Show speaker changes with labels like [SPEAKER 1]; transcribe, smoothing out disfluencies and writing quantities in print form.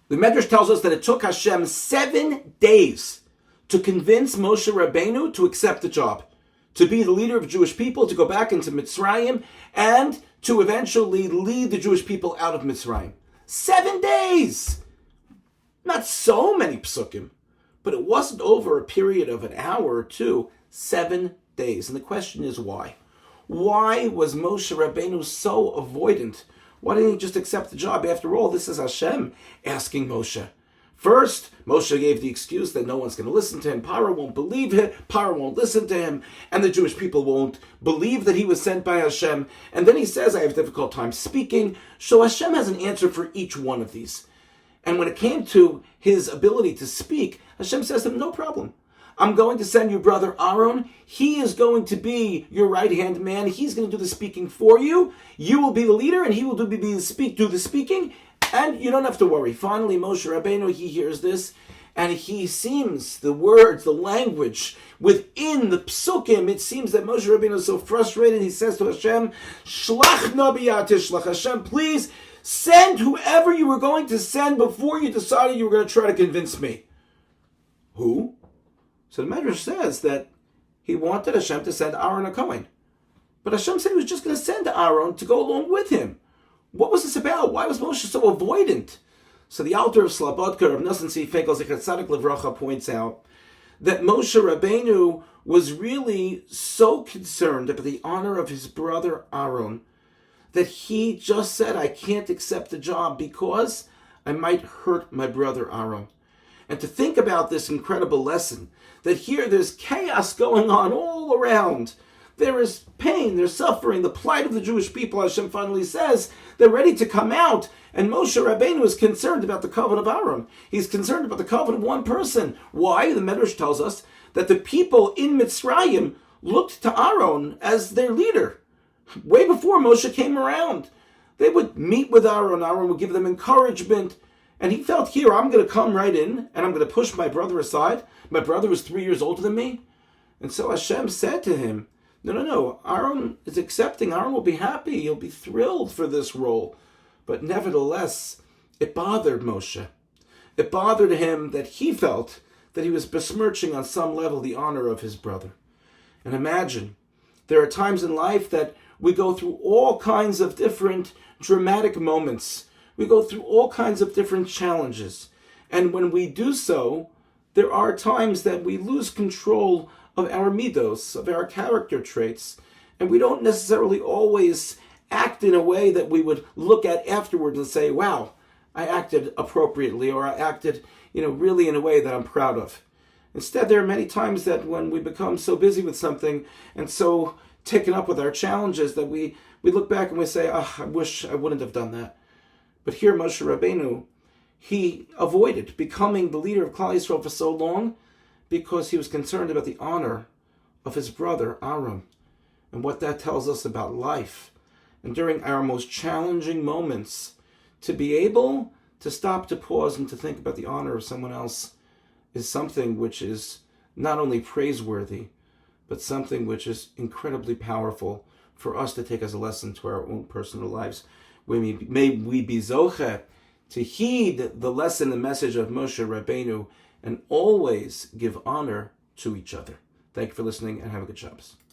[SPEAKER 1] The Medrash tells us that it took Hashem 7 days to convince Moshe Rabbeinu to accept the job, to be the leader of Jewish people, to go back into Mitzrayim, and to eventually lead the Jewish people out of Mitzrayim. 7 days! Not so many psukim, but it wasn't over a period of an hour or two, 7 days. And the question is why? Why was Moshe Rabbeinu so avoidant? Why didn't he just accept the job? After all, this is Hashem asking Moshe. First, Moshe gave the excuse that no one's going to listen to him. Paro won't believe him. Paro won't listen to him. And the Jewish people won't believe that he was sent by Hashem. And then he says, I have a difficult time speaking. So Hashem has an answer for each one of these. And when it came to his ability to speak, Hashem says to him, no problem. I'm going to send your brother Aaron. He is going to be your right-hand man. He's going to do the speaking for you. You will be the leader, and he will do the speaking, and you don't have to worry. Finally, Moshe Rabbeinu, he hears this, and he seems, the words, the language, within the psukim, it seems that Moshe Rabbeinu is so frustrated, he says to Hashem, Shlach nabiyah tishlach. Hashem, please send whoever you were going to send before you decided you were going to try to convince me. Who? So the Medrash says that he wanted Hashem to send Aaron a Kohen. But Hashem said he was just going to send Aaron to go along with him. What was this about? Why was Moshe so avoidant? So the Alter of Slabodka, of Nosson Tzvi Finkel Zichat Tzadik Livracha, points out that Moshe Rabbeinu was really so concerned about the honor of his brother Aaron that he just said, I can't accept the job because I might hurt my brother Aaron. And to think about this incredible lesson, that here there's chaos going on all around. There is pain, there's suffering, the plight of the Jewish people, Hashem finally says, they're ready to come out. And Moshe Rabbeinu is concerned about the covenant of Aaron. He's concerned about the covenant of one person. Why? The Medrash tells us that the people in Mitzrayim looked to Aaron as their leader. Way before Moshe came around. They would meet with Aaron. Aaron would give them encouragement. And he felt, here, I'm going to come right in, and I'm going to push my brother aside. My brother was 3 years older than me. And so Hashem said to him, no, Aaron is accepting. Aaron will be happy. He'll be thrilled for this role. But nevertheless, it bothered Moshe. It bothered him that he felt that he was besmirching on some level the honor of his brother. And imagine, there are times in life that we go through all kinds of different dramatic moments. We go through all kinds of different challenges. And when we do so, there are times that we lose control of our midos, of our character traits, and we don't necessarily always act in a way that we would look at afterwards and say, wow, I acted appropriately, or I acted, really in a way that I'm proud of. Instead, there are many times that when we become so busy with something and so taken up with our challenges that we look back and we say, I wish I wouldn't have done that. But here Moshe Rabbeinu, he avoided becoming the leader of Klal Yisrael for so long because he was concerned about the honor of his brother Aaron and what that tells us about life. And during our most challenging moments, to be able to stop, to pause, and to think about the honor of someone else is something which is not only praiseworthy, but something which is incredibly powerful for us to take as a lesson to our own personal lives. May we be zoche to heed the lesson and message of Moshe Rabbeinu and always give honor to each other. Thank you for listening and have a good Shabbos.